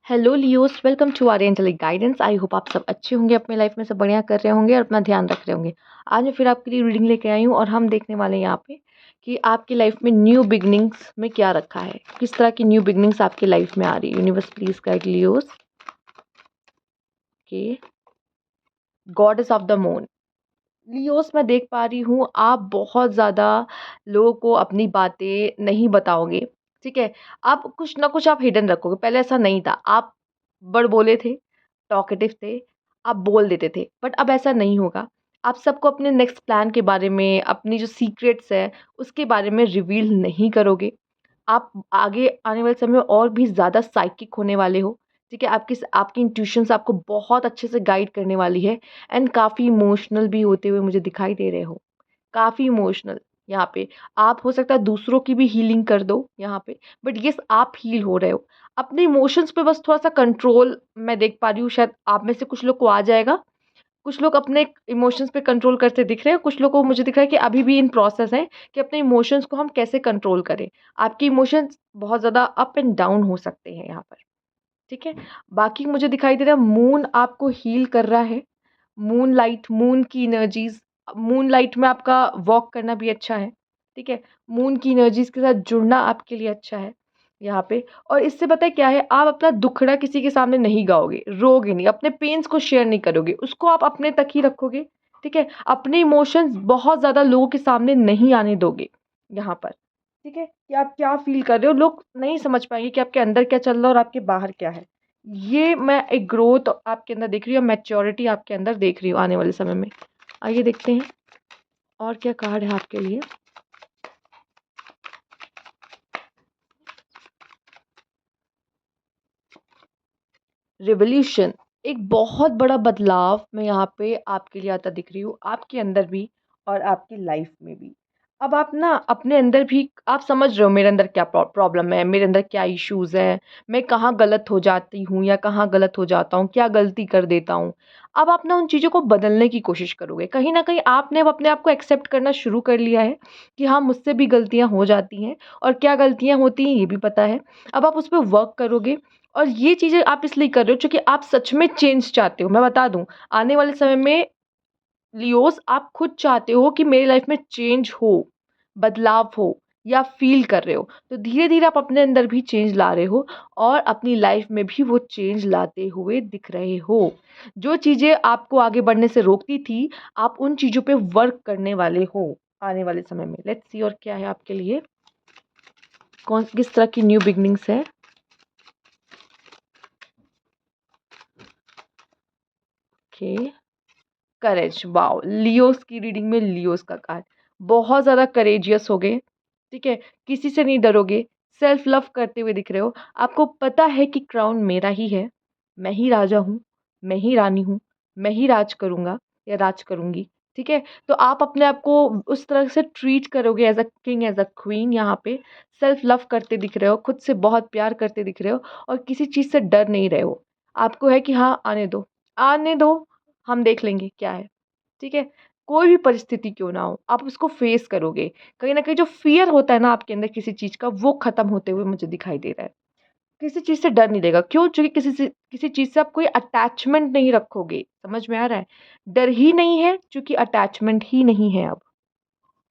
Hello Leos, welcome to our angelic guidance. I hope आप सब अच्छे होंगे, अपने लाइफ में सब बढ़िया कर रहे होंगे और अपना ध्यान रख रहे होंगे। आज मैं फिर आपके लिए रीडिंग लेके आई हूँ और हम देखने वाले हैं यहाँ पे कि आपकी लाइफ में न्यू बिगनिंग्स में क्या रखा है, किस तरह की न्यू बिगनिंग्स आपकी लाइफ में आ रही है। यूनिवर्स प्लीज गाइड लियोस के goddess of the moon. Leos, मैं देख पा रही हूँ आप बहुत ज़्यादा लोगों को अपनी बातें नहीं बताओगे। ठीक है, आप कुछ ना कुछ आप हिडन रखोगे। पहले ऐसा नहीं था, आप बड़ बोले थे, टॉकेटिव थे, आप बोल देते थे, बट अब ऐसा नहीं होगा। आप सबको अपने नेक्स्ट प्लान के बारे में, अपनी जो सीक्रेट्स है उसके बारे में रिवील नहीं करोगे। आप आगे आने वाले समय में और भी ज़्यादा साइकिक होने वाले हो। ठीक है, आपकी इंट्यूशंस आपको बहुत अच्छे से गाइड करने वाली है। एंड काफ़ी इमोशनल भी होते हुए मुझे दिखाई दे रहे हो, काफ़ी इमोशनल। यहाँ पे आप हो सकता है दूसरों की भी हीलिंग कर दो यहाँ पे, बट ये आप हील हो रहे हो। अपने इमोशंस पे बस थोड़ा सा कंट्रोल मैं देख पा रही हूँ, शायद आप में से कुछ लोग को आ जाएगा। कुछ लोग अपने इमोशंस पे कंट्रोल करते दिख रहे हैं, कुछ लोगों को मुझे दिख रहा है कि अभी भी इन प्रोसेस है कि अपने इमोशंस को हम कैसे कंट्रोल करें। आपके इमोशंस बहुत ज़्यादा अप एंड डाउन हो सकते हैं यहाँ पर। ठीक है, बाकी मुझे दिखाई दे रहा है मून आपको हील कर रहा है। मून लाइट, मून की एनर्जीज, मून लाइट में आपका वॉक करना भी अच्छा है। ठीक है, मून की एनर्जीज के साथ जुड़ना आपके लिए अच्छा है यहाँ पे। और इससे पता है क्या है, आप अपना दुखड़ा किसी के सामने नहीं गाओगे, रोगे नहीं, अपने पेन्स को शेयर नहीं करोगे, उसको आप अपने तक ही रखोगे। ठीक है, अपने इमोशंस बहुत ज़्यादा लोगों के सामने नहीं आने दोगे यहाँ पर। ठीक है, कि आप क्या फील कर रहे हो, लोग नहीं समझ पाएंगे कि आपके अंदर क्या चल रहा है और आपके बाहर क्या है। ये मैं एक ग्रोथ आपके अंदर देख रही हूँ, मैच्योरिटी आपके अंदर देख रही हूँ आने वाले समय में। आइए देखते हैं और क्या कार्ड है आपके लिए। रिवोल्यूशन, एक बहुत बड़ा बदलाव मैं यहाँ पे आपके लिए आता दिख रही हूँ, आपके अंदर भी और आपकी लाइफ में भी। अब आप ना अपने अंदर भी आप समझ रहे हो मेरे अंदर क्या प्रॉब्लम है, मेरे अंदर क्या इश्यूज है, मैं कहाँ गलत हो जाती हूँ या कहाँ गलत हो जाता हूँ, क्या गलती कर देता हूँ। अब आप ना उन चीज़ों को बदलने की कोशिश करोगे। कहीं ना कहीं आपने अब अपने आप को एक्सेप्ट करना शुरू कर लिया है कि हाँ, मुझसे भी गलतियाँ हो जाती हैं और क्या गलतियाँ होती हैं ये भी पता है। अब आप उस पर वर्क करोगे और ये चीज़ें आप इसलिए कर रहे हो क्योंकि आप सच में चेंज चाहते हो। मैं बता दूँ, आने वाले समय में लियोस आप खुद चाहते हो कि मेरी लाइफ में चेंज हो, बदलाव हो, या फ़ील कर रहे हो। तो धीरे-धीरे आप अपने अंदर भी चेंज ला रहे हो और अपनी लाइफ में भी वो चेंज लाते हुए दिख रहे हो। जो चीज़ें आपको आगे बढ़ने से रोकती थी, आप उन चीज़ों पे वर्क करने वाले हो आने वाले समय में। लेट्स सी और क्या है आपके लिए, किस तरह की न्यू बिगिनिंग्स है। ओके, करेज, वाओ! लियोस की रीडिंग में लियोस का कार्ड, बहुत ज़्यादा करेजियस हो गए। ठीक है, किसी से नहीं डरोगे, सेल्फ लव करते हुए दिख रहे हो। आपको पता है कि क्राउन मेरा ही है, मैं ही राजा हूँ, मैं ही रानी हूँ, मैं ही राज करूँगा या राज करूँगी। ठीक है, तो आप अपने आप को उस तरह से ट्रीट करोगे as a king, as a queen. यहाँ पे सेल्फ लव करते दिख रहे हो, खुद से बहुत प्यार करते दिख रहे हो और किसी चीज़ से डर नहीं रहे हो। आपको है कि हाँ, आने दो, हम देख लेंगे क्या है। ठीक है? कोई भी परिस्थिति क्यों ना हो, आप उसको फेस करोगे। कहीं न कहीं जो फ़ियर होता है ना आपके अंदर किसी चीज़ का, वो ख़त्म होते हुए मुझे दिखाई दे रहा है। किसी चीज़ से डर नहीं लगेगा। क्यों? क्योंकि किसी चीज़ से आप कोई अटैचमेंट नहीं रखोगे। समझ में आ रहा है? डर ही नहीं है क्योंकि अटैचमेंट ही नहीं है अब।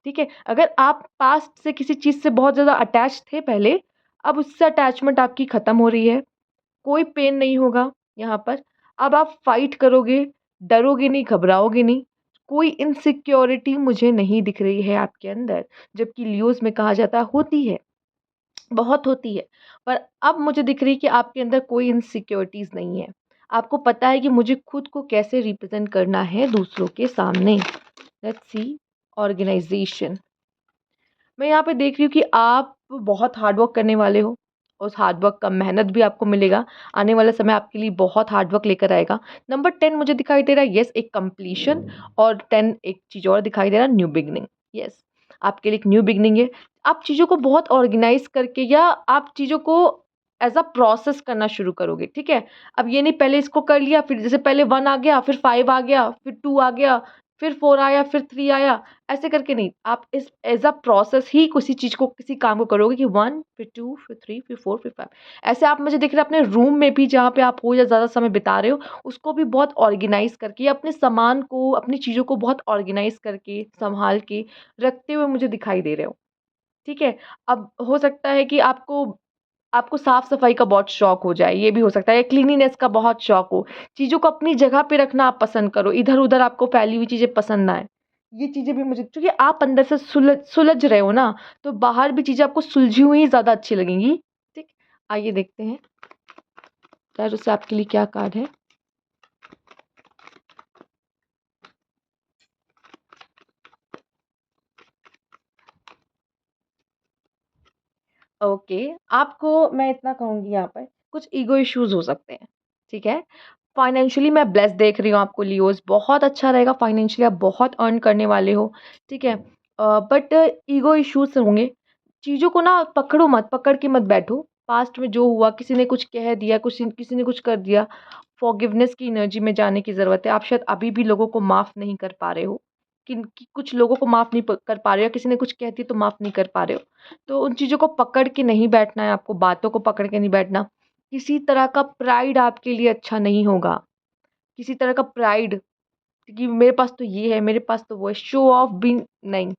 ठीक है? अगर आप पास्ट से किसी चीज़ से बहुत ज़्यादा अटैच थे पहले, अब उससे अटैचमेंट आपकी ख़त्म हो रही है। कोई पेन नहीं होगा यहाँ पर। अब आप फाइट करोगे, डरोगे नहीं, घबराओगे नहीं। कोई इनसिक्योरिटी मुझे नहीं दिख रही है आपके अंदर, जबकि लियोज़ में कहा जाता है होती है, बहुत होती है। पर अब मुझे दिख रही है कि आपके अंदर कोई इनसिक्योरिटीज़ नहीं है। आपको पता है कि मुझे खुद को कैसे रिप्रेज़ेंट करना है दूसरों के सामने। Let's see organisation. मैं यहाँ पे देख रही हूँ कि आप बहुत हार्ड वर्क करने वाले हो। उस हार्ड वर्क का मेहनत भी आपको मिलेगा। आने वाला समय आपके लिए बहुत हार्ड वर्क लेकर आएगा। नंबर 10 मुझे दिखाई दे रहा है, येस, एक कंप्लीशन। और 10 एक चीज़ और दिखाई दे रहा है, न्यू बिगिनिंग। येस, आपके लिए एक न्यू बिगिनिंग है। आप चीज़ों को बहुत ऑर्गेनाइज़ करके, या आप चीज़ों को एज़ अ प्रोसेस करना शुरू करोगे। ठीक है? अब ये नहीं पहले इसको कर लिया, फिर जैसे पहले 1 आ गया, फिर 5 आ गया, फिर 2 आ गया, फिर 4 आया, फिर 3 आया, ऐसे करके नहीं। आप इस एज़ अ प्रोसेस ही किसी चीज़ को, किसी काम को करोगे कि 1 फिर 2 फिर 3 फिर 4 फिर 5। ऐसे आप मुझे दिख रहा है अपने रूम में भी जहाँ पे आप हो या ज़्यादा समय बिता रहे हो, उसको भी बहुत ऑर्गेनाइज़ करके या अपने सामान को, अपनी चीज़ों को बहुत ऑर्गेनाइज़ करके, सँभाल के रखते हुए मुझे दिखाई दे रहे हो। ठीक है? अब हो सकता है कि आपको आपको साफ-सफाई का बहुत शौक हो जाए, ये भी हो सकता है, या क्लीनिनेस का बहुत शौक हो। चीज़ों को अपनी जगह पे रखना आप पसंद करो, इधर-उधर आपको फैली हुई चीज़ें पसंद ना आएँ। ये चीज़ें भी मुझे, क्योंकि आप अंदर से सुलझ रहे हो ना, तो बाहर भी चीज़ें आपको सुलझी हुई ही ज़्यादा अच्छी लगेंगी। ठीक? आइए देखते हैं टैरो से आपके लिए क्या कार्ड है। ओके, आपको मैं इतना कहूँगी यहाँ पर, कुछ ईगो इश्यूज़ हो सकते हैं, ठीक है? फाइनेंशियली मैं ब्लेस्ड देख रही हूँ आपको लियोज़, बहुत अच्छा रहेगा फाइनेंशियली, आप बहुत अर्न करने वाले हो, ठीक है? बट ईगो इश्यूज़ होंगे, चीज़ों को ना पकड़ो मत, पकड़ के मत बैठो। पास्ट में जो हुआ, किसी ने कुछ कह दिया, किसी ने कुछ कर दिया, फॉरगिवनेस की एनर्जी में जाने की ज़रूरत है। आप शायद अभी भी लोगों को माफ़ नहीं कर पा रहे हो, कुछ लोगों को माफ़ नहीं कर पा रहे हो, किसी ने कुछ कह दिया तो माफ़ नहीं कर पा रहे हो। तो उन चीज़ों को पकड़ के नहीं बैठना है आपको, बातों को पकड़ के नहीं बैठना। किसी तरह का प्राइड आपके लिए अच्छा नहीं होगा। किसी तरह का प्राइड कि मेरे पास तो ये है, मेरे पास तो वो है, शो ऑफ भी नहीं।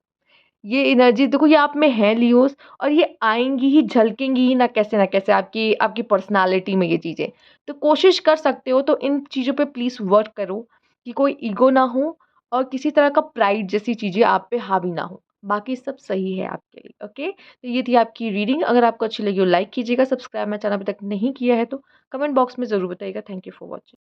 ये एनर्जी देखो, ये आप में है लियोज़, और ये आएँगी ही, झलकेंगी ही ना कैसे आपकी आपकी पर्सनैलिटी में ये चीज़ें। तो कोशिश कर सकते हो तो इन चीज़ों पे प्लीज़ वर्क करो कि कोई ईगो ना हो और किसी तरह का प्राइड जैसी चीज़ें आप पे हावी ना हो। बाकी सब सही है आपके लिए, ओके? तो ये थी आपकी रीडिंग। अगर आपको अच्छी लगी हो लाइक कीजिएगा, सब्सक्राइब मेरा चैनल अभी तक नहीं किया है तो कमेंट बॉक्स में ज़रूर बताइएगा। Thank you for watching.